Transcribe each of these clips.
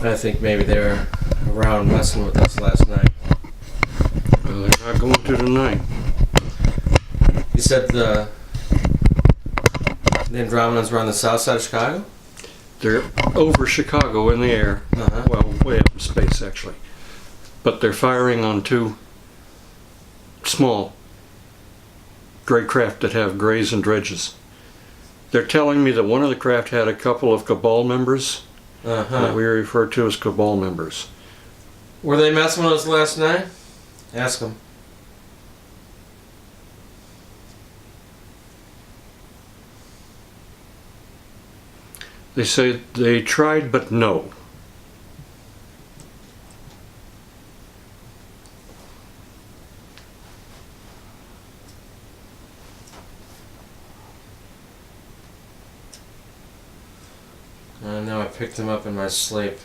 I think maybe they were around messing with us last night. Well, they're not going to tonight. You said the Andromedans were on the south side of Chicago? They're over Chicago in the air. Uh-huh. Well, way up in space, actually. But they're firing on two small gray craft that have grays and dredges. They're telling me that one of the craft had a couple of Cabal members that we refer to as Cabal members. Were they messing with us last night? Ask them. They say they tried, but no. I know I picked him up in my sleep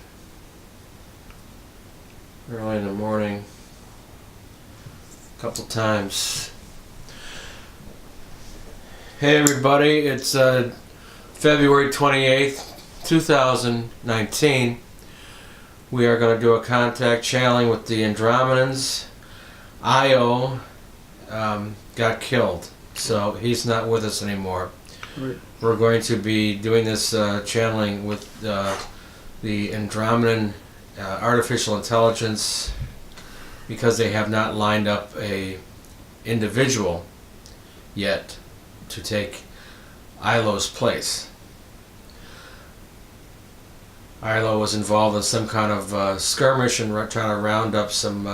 early in the morning a couple times. Hey everybody, it's February 28th, 2019. We are going to do a contact channeling with the Andromedans. Ylo got killed, so he's not with us anymore. Right. We're going to be doing this channeling with the Andromedan artificial intelligence because they have not lined up a individual yet to take Ylo's place. Ylo was involved in some kind of skirmish and trying to round up some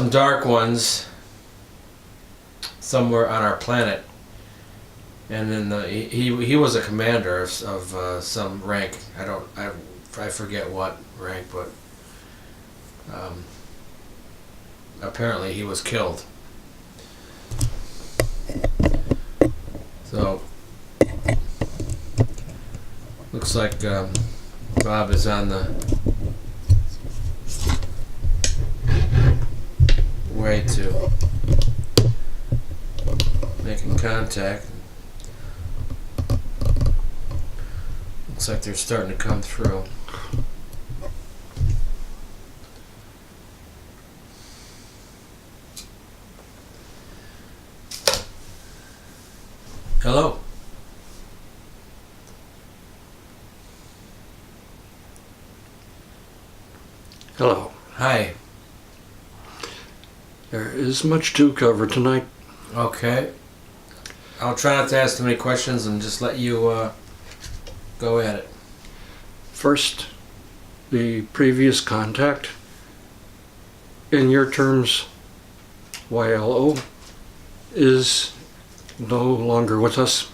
dark ones somewhere on our planet. And then he was a commander of some rank. I forget what rank, but apparently he was killed. So looks like Bob is on the way to making contact. Looks like they're starting to come through. Hello. Hello. Hi. There is much to cover tonight. Okay. I'll try not to ask too many questions and just let you go at it. First, the previous contact. In your terms, Ylo is no longer with us.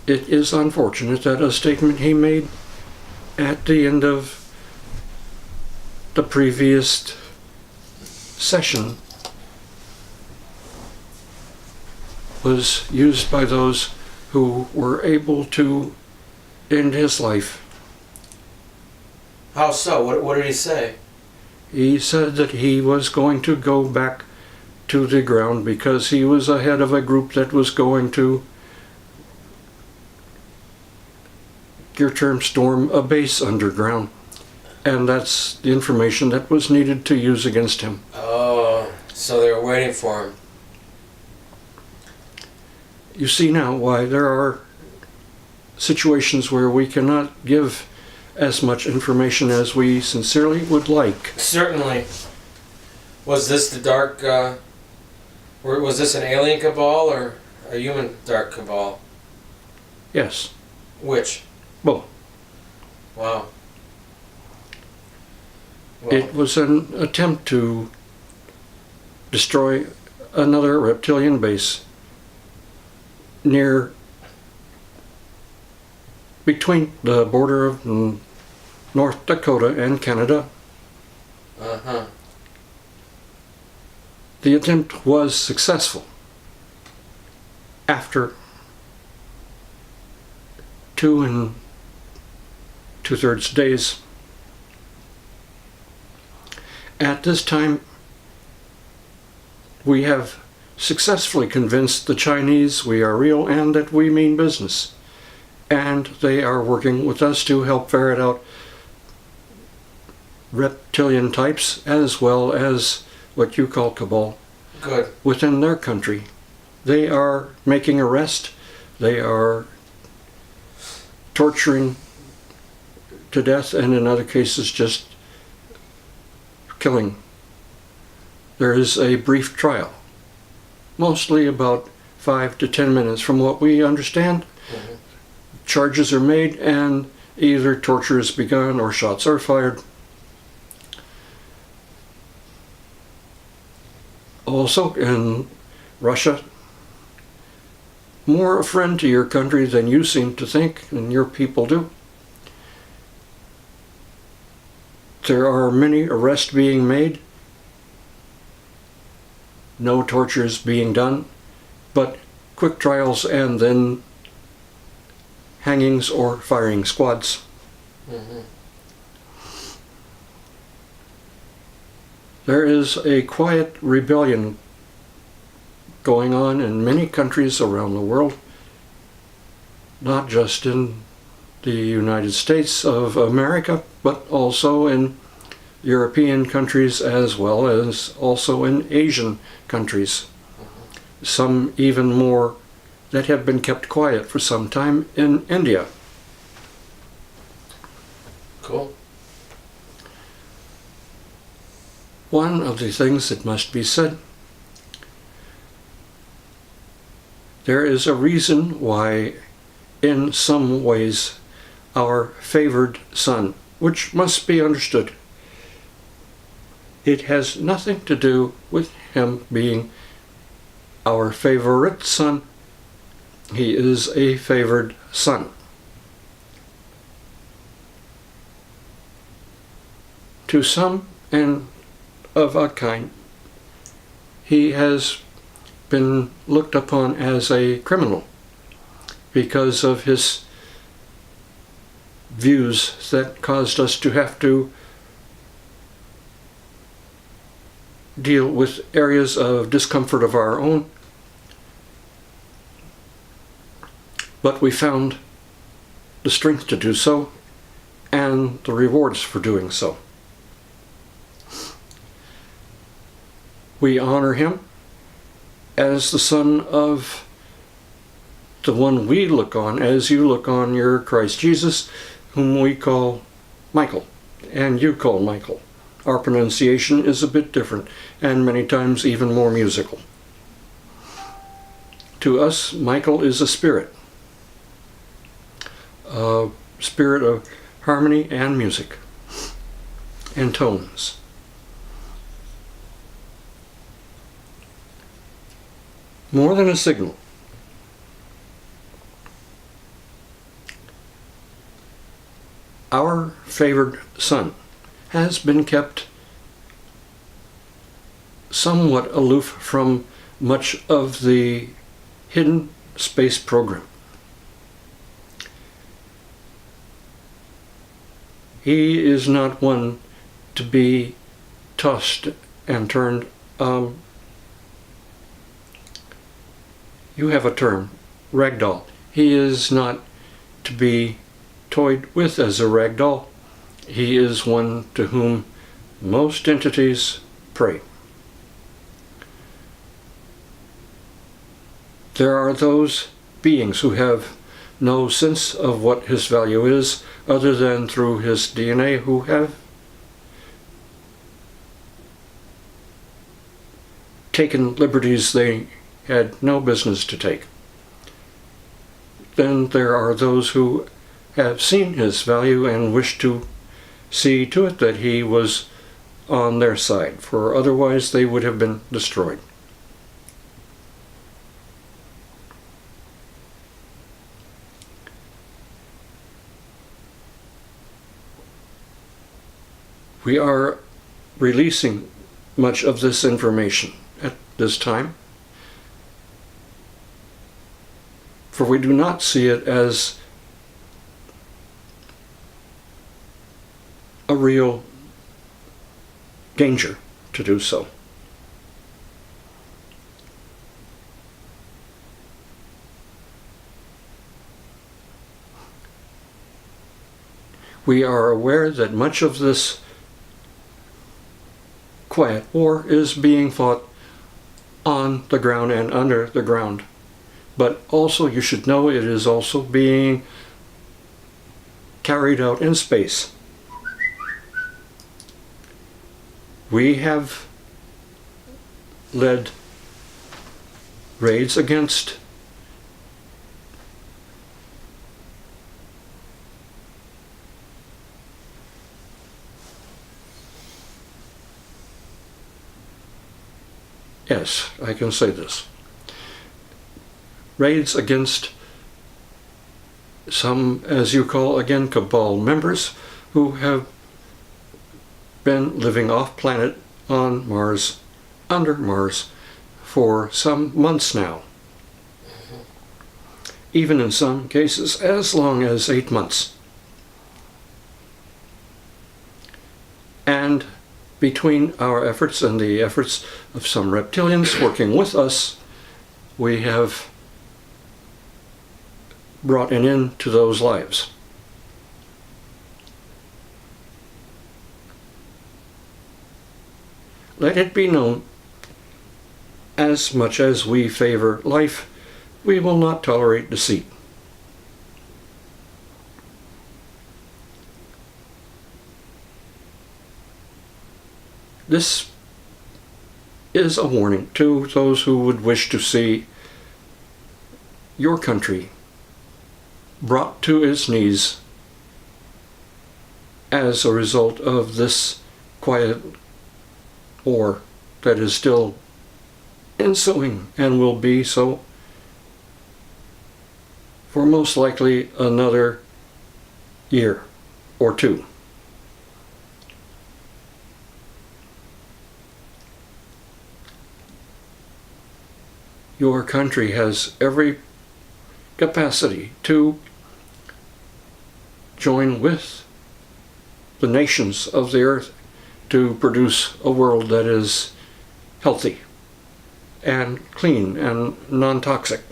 It is unfortunate that a statement he made at the end of the previous session was used by those who were able to end his life. How so? What did he say? He said that he was going to go back to the ground because he was ahead of a group that was going to, your term, storm a base underground. And that's the information that was needed to use against him. Oh, so they were waiting for him. You see now why there are situations where we cannot give as much information as we sincerely would like. Certainly. Was this the dark, was this an alien cabal or a human dark cabal? Yes. Which? Both. Wow. Well, It was an attempt to destroy another reptilian base near between the border of North Dakota and Canada. uh-huh. The attempt was successful. After 2 2/3 days. At this time, we have successfully convinced the Chinese we are real and that we mean business. and they are working with us to help ferret out reptilian types as well as what you call cabal. Good. Within their country. They are making arrests, they are torturing to death, and in other cases just killing. There is a brief trial, mostly about 5 to 10 minutes from what we understand. Mm-hmm. Charges are made and either torture is begun or shots are fired. Also in Russia, more a friend to your country than you seem to think and your people do. There are many arrests being made, no tortures being done, but quick trials and then hangings or firing squads. Mm-hmm. There is a quiet rebellion going on in many countries around the world, not just in the United States of America, but also in European countries as well as also in Asian countries. Some even more that have been kept quiet for some time in India. Cool. One of the things that must be said, there is a reason why in some ways our favored son, which must be understood, it has nothing to do with him being our favorite son. He is a favored son. To some and of a kind, he has been looked upon as a criminal because of his views that caused us to have to deal with areas of discomfort of our own. But we found the strength to do so and the rewards for doing so. We honor him as the son of the one we look on as you look on your Christ Jesus, whom we call Michael, and you call Michael. Our pronunciation is a bit different, and many times even more musical. To us, Michael is a spirit of harmony and music and tones. More than a signal. Our favored son has been kept somewhat aloof from much of the hidden space program. He is not one to be tossed and turned. You have a term, ragdoll. He is not to be toyed with as a ragdoll. He is one to whom most entities pray. There are those beings who have no sense of what his value is other than through his DNA, who have taken liberties they had no business to take. Then there are those who have seen his value and wish to see to it that he was on their side, for otherwise they would have been destroyed. We are releasing much of this information at this time, for we do not see it as a real danger to do so. We are aware that much of this quiet war is being fought on the ground and under the ground. But also you should know it is also being carried out in space. We have led raids against yes, I can say this. Raids against some, as you call again, Cabal members who have been living off planet on Mars, under Mars, for some months now. Even in some cases as long as 8 months. And between our efforts and the efforts of some reptilians working with us, we have brought an end to those lives. Let it be known, as much as we favor life, we will not tolerate deceit. This is a warning to those who would wish to see your country brought to its knees as a result of this quiet war that is still ensuing and will be so for most likely another year or two. Your country has every capacity to join with the nations of the earth to produce a world that is healthy and clean and non-toxic.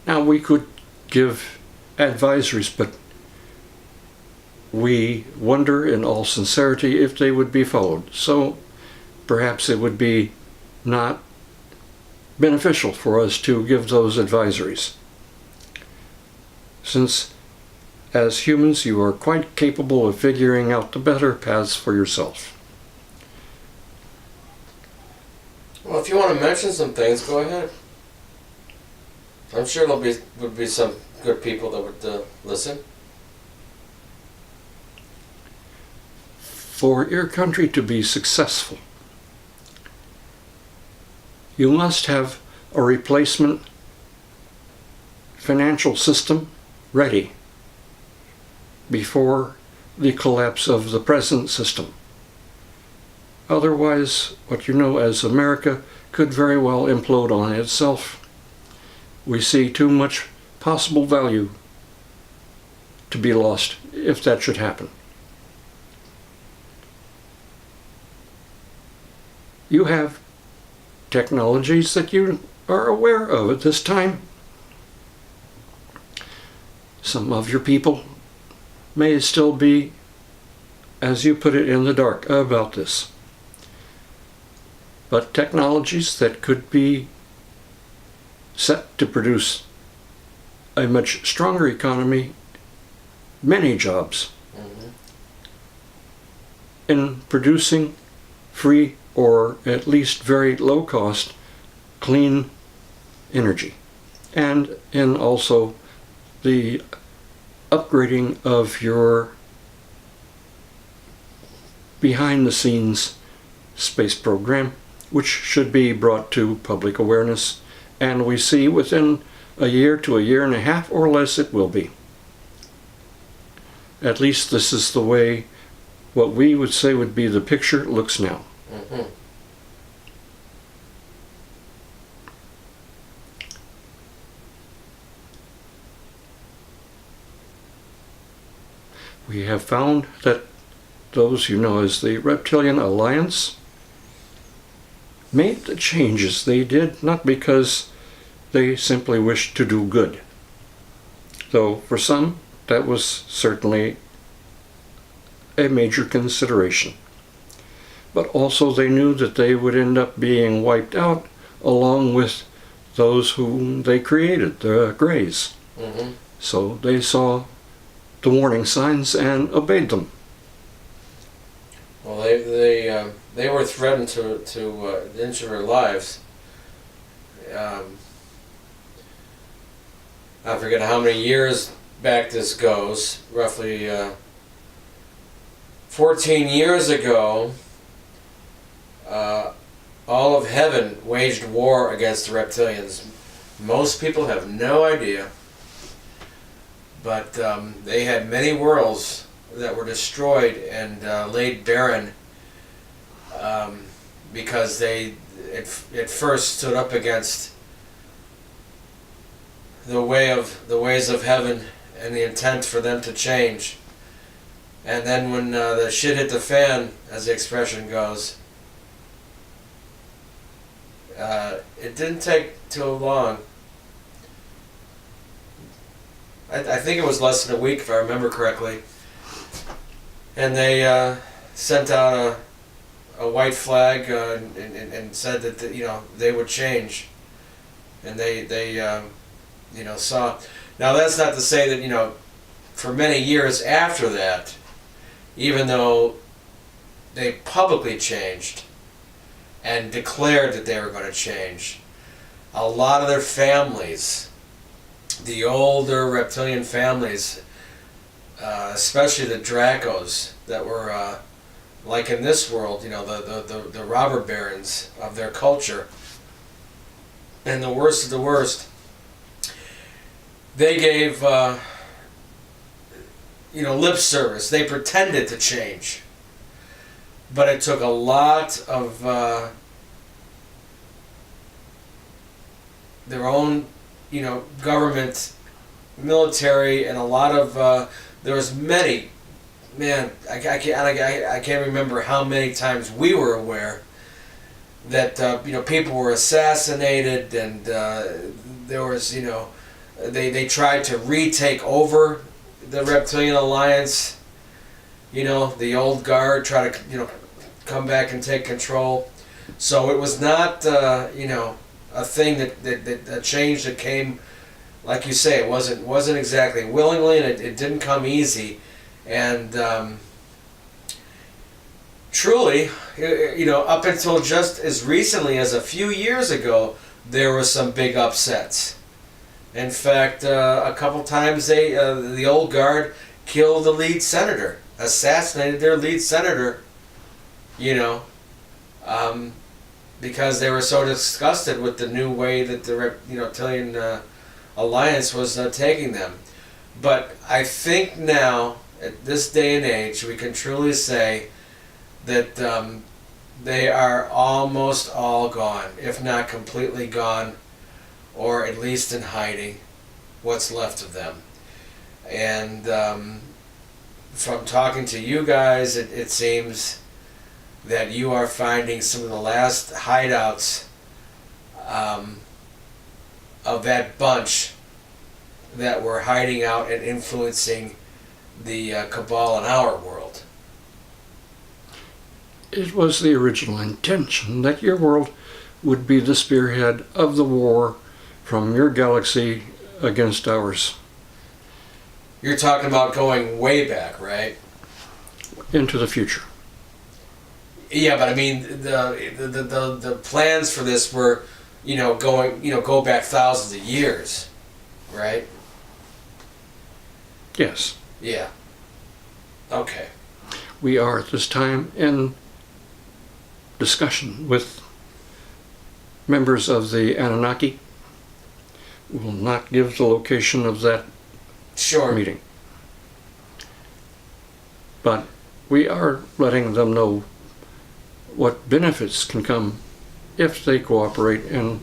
Now we could give advisories, but we wonder in all sincerity if they would be followed. So perhaps it would be not beneficial for us to give those advisories, since as humans you are quite capable of figuring out the better paths for yourself. Well, if you want to mention some things, go ahead. I'm sure would be some good people that would listen. For your country to be successful, you must have a replacement financial system ready before the collapse of the present system. Otherwise, what you know as America could very well implode on itself. We see too much possible value to be lost if that should happen. You have technologies that you are aware of at this time. Some of your people may still be, as you put it, in the dark about this. But technologies that could be set to produce a much stronger economy, many jobs, in producing free or at least very low cost clean energy, and in also the upgrading of your behind the scenes space program, which should be brought to public awareness, and we see within a year to a year and a half or less it will be. At least this is the way what we would say would be the picture looks now. We have found that those you know as the Reptilian Alliance made the changes they did not because they simply wished to do good, though for some that was certainly a major consideration. But also they knew that they would end up being wiped out along with those whom they created, the Greys. Mm-hmm. So they saw the warning signs and obeyed them. Well, they were threatened to injure their lives. I forget how many years back this goes. Roughly 14 years ago, all of heaven waged war against the reptilians. Most people have no idea, but they had many worlds that were destroyed and laid barren because they at first stood up against the ways of heaven and the intent for them to change. And then when the shit hit the fan, as the expression goes, it didn't take too long. I think it was less than a week, if I remember correctly. And they sent out a white flag and said that they would change. And they saw. Now that's not to say that for many years after that, even though they publicly changed and declared that they were going to change, a lot of their families, the older reptilian families, especially the Dracos that were like in this world, the robber barons of their culture, and the worst of the worst, they gave lip service. They pretended to change, but it took a lot of their own government, military, and a lot of there was many, man, I can't remember how many times we were aware that people were assassinated, and there was they tried to retake over the Reptilian Alliance. The old guard tried to come back and take control. So it was not a thing that a change that came, like you say, it wasn't exactly willingly, and it didn't come easy. And truly, up until just as recently as a few years ago, there were some big upsets. In fact, a couple times the old guard killed the lead senator, assassinated their lead senator, because they were so disgusted with the new way that the Reptilian Alliance was taking them. But I think now, at this day and age, we can truly say that they are almost all gone, if not completely gone, or at least in hiding, what's left of them. And from talking to you guys, it seems that you are finding some of the last hideouts of that bunch that were hiding out and influencing the Cabal in our world. It was the original intention that your world would be the spearhead of the war from your galaxy against ours. You're talking about going way back, right? Into the future. Yeah, but I mean the plans for this were, go back thousands of years, right? Yes. Yeah. Okay. We are at this time in discussion with members of the Anunnaki. We will not give the location of that meeting. But we are letting them know what benefits can come if they cooperate and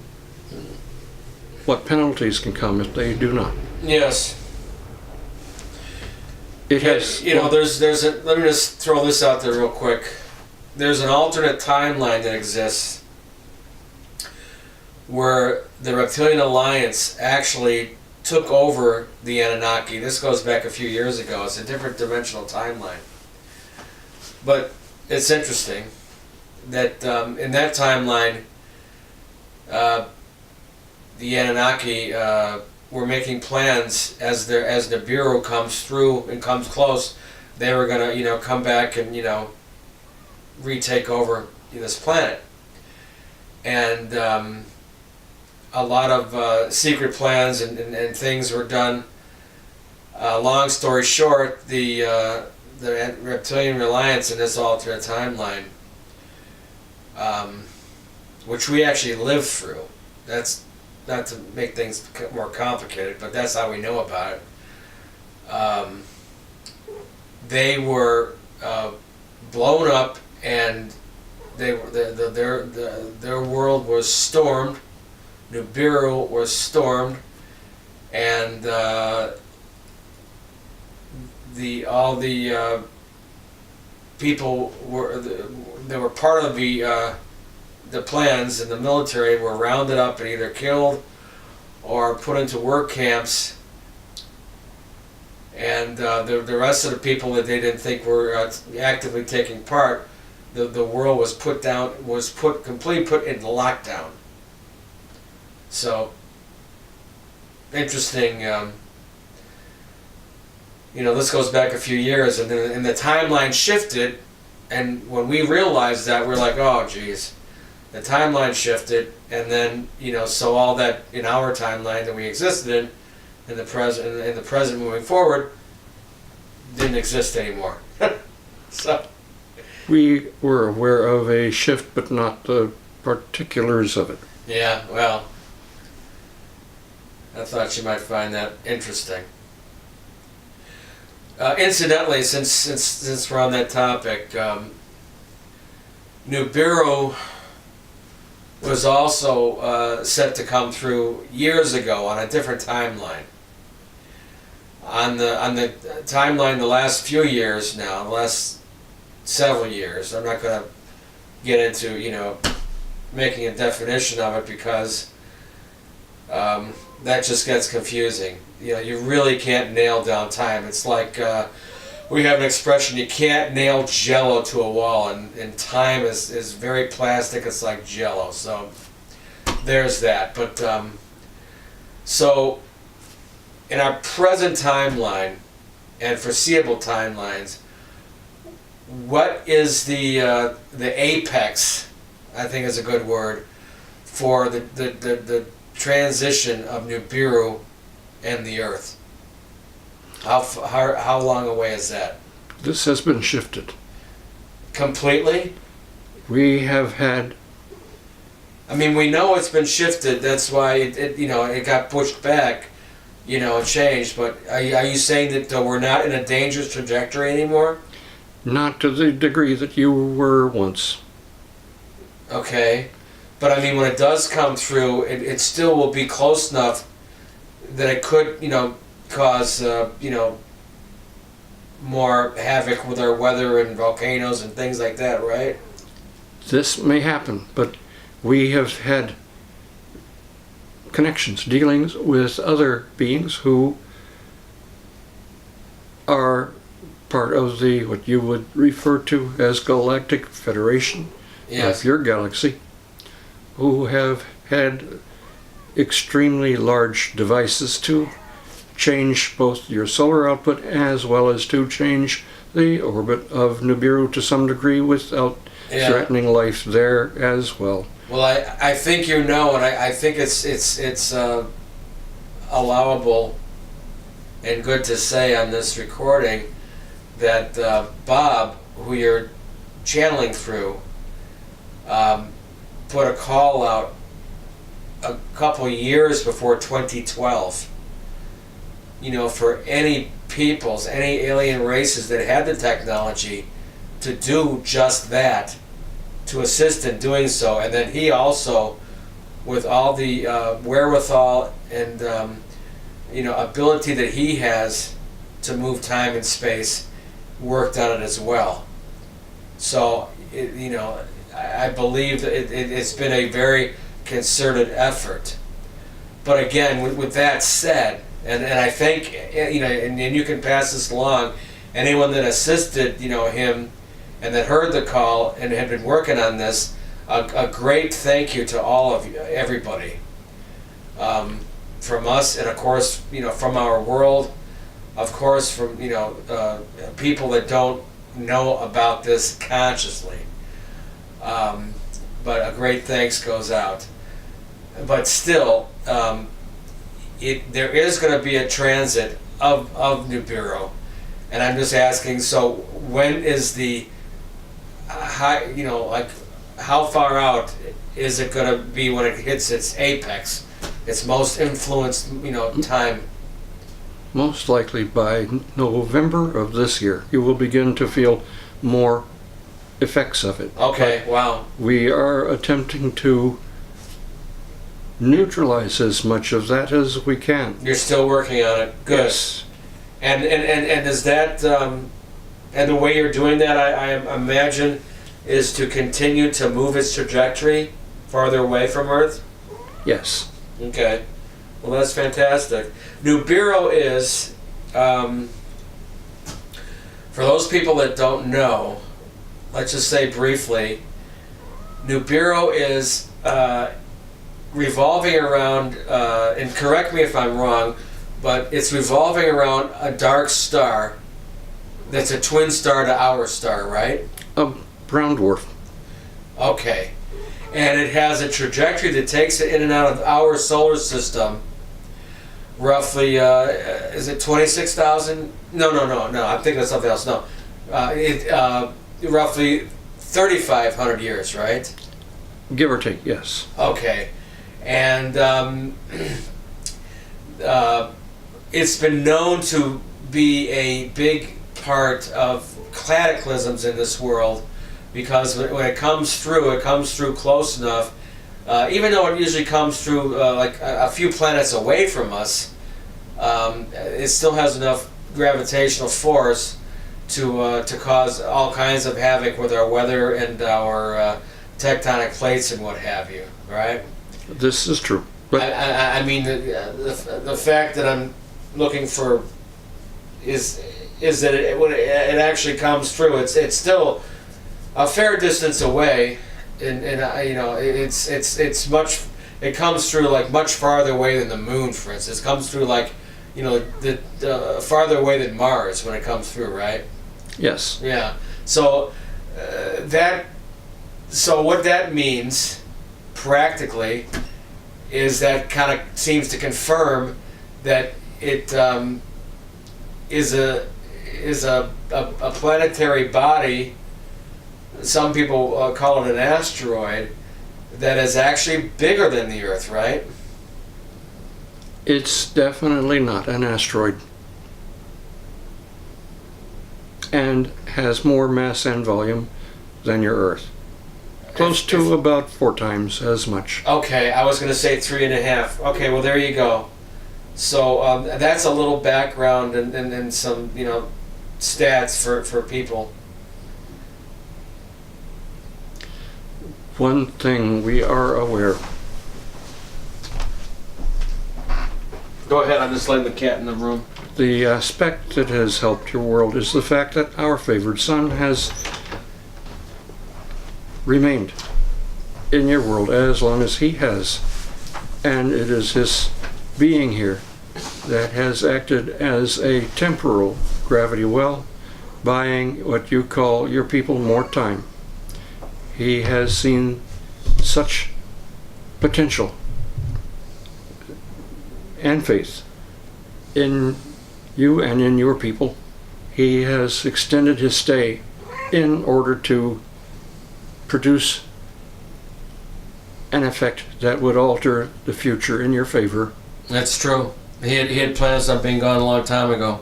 what penalties can come if they do not. Yes. It has, let me just throw this out there real quick. There's an alternate timeline that exists where the Reptilian Alliance actually took over the Anunnaki. This goes back a few years ago. It's a different dimensional timeline. But it's interesting that in that timeline, the Anunnaki were making plans as Nibiru comes through and comes close. They were gonna, come back and retake over this planet, and a lot of secret plans and things were done. Long story short, the Reptilian Reliance in this alternate timeline, which we actually lived through. That's not to make things more complicated, but that's how we know about it. They were blown up, and their world was stormed. Nibiru was stormed, and all the people that were part of the plans in the military were rounded up and either killed or put into work camps, and the rest of the people that they didn't think were actively taking part, the world was put completely in lockdown. So interesting. This goes back a few years, and the timeline shifted, and when we realized that, we're like, oh geez, the timeline shifted, and then so all that in our timeline that we existed in the present moving forward didn't exist anymore. So We were aware of a shift, but not the particulars of it. yeah, well, I thought you might find that interesting. Incidentally, since we're on that topic, Nibiru was also set to come through years ago on a different timeline. On the timeline, the last few years now, the last several years, I'm not going to get into making a definition of it, because that just gets confusing. You really can't nail down time. It's like we have an expression: you can't nail Jello to a wall, and time is very plastic. It's like Jello. So there's that. But so in our present timeline and foreseeable timelines, what is the apex? I think is a good word for the transition of Nibiru and the Earth. How long away is that? This has been shifted. Completely? We have had... I mean, we know it's been shifted. That's why it got pushed back. It changed. But are you saying that we're not in a dangerous trajectory anymore? Not to the degree that you were once. Okay. But I mean, when it does come through, it still will be close enough that it could, cause, more havoc with our weather and volcanoes and things like that, right? This may happen, but we have had connections, dealings with other beings who are part of what you would refer to as Galactic Federation, Yes. of your galaxy, who have had extremely large devices to change both your solar output as well as to change the orbit of Nibiru to some degree without threatening life there as well. Well, I think and I think it's allowable and good to say on this recording that Bob, who you're channeling through, put a call out a couple years before 2012, for any peoples, any alien races that had the technology to do just that, to assist in doing so. And then he also, with all the wherewithal and ability that he has to move time and space, worked on it as well. So I believe that it's been a very concerted effort. But again, with that said, And I think, and you can pass this along. Anyone that assisted, him, and that heard the call and had been working on this, a great thank you to all of you, everybody, from us, and of course, from our world, of course, from people that don't know about this consciously. But a great thanks goes out. But still, there is going to be a transit of Nibiru, and I'm just asking. So when is the how far out is it going to be when it hits its apex, its most influenced time? Most likely by November of this year, you will begin to feel more effects of it. Okay, wow. We are attempting to neutralize as much of that as we can. You're still working on it. Good. Yes. And is that and the way you're doing that, I imagine, is to continue to move its trajectory farther away from Earth? Yes. Okay. Well, that's fantastic. Nibiru is, for those people that don't know, let's just say briefly, Nibiru is revolving around, and correct me if I'm wrong, but it's revolving around a dark star that's a twin star to our star, right? A brown dwarf. Okay. And it has a trajectory that takes it in and out of our solar system. Roughly, is it 26,000? No, I'm thinking of something else. No. Roughly 3,500 years, right? Give or take, yes. Okay. And it's been known to be a big part of cataclysms in this world, because when it comes through close enough, even though it usually comes through like a few planets away from us, it still has enough gravitational force to cause all kinds of havoc with our weather and our tectonic plates and what have you, right? This is true. But I mean, the fact that I'm looking for is that when it actually comes through, it's still a fair distance away, and it's much. It comes through like much farther away than the moon, for instance. It comes through like the farther away than Mars when it comes through, right? yes. Yeah. So what that means practically is that kind of seems to confirm that it is a planetary body. Some people call it an asteroid that is actually bigger than the Earth, right? It's definitely not an asteroid. And has more mass and volume than your Earth. Close to about 4 times as much. Okay, I was going to say 3.5. Okay, well there you go. So that's a little background and some stats for people. One thing we are aware. Go ahead, I'm just letting the cat in the room. The aspect that has helped your world is the fact that our favored son has remained in your world as long as he has. And it is his being here that has acted as a temporal gravity well, buying what you call your people more time. He has seen such potential and faith in you and in your people. He has extended his stay in order to produce an effect that would alter the future in your favor. That's true. He had plans on being gone a long time ago.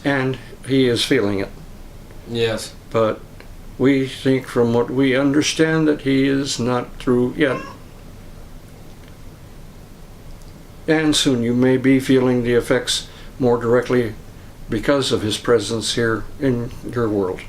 And he is feeling it. Yes. But we think, from what we understand, that he is not through yet. And soon you may be feeling the effects more directly because of his presence here in your world.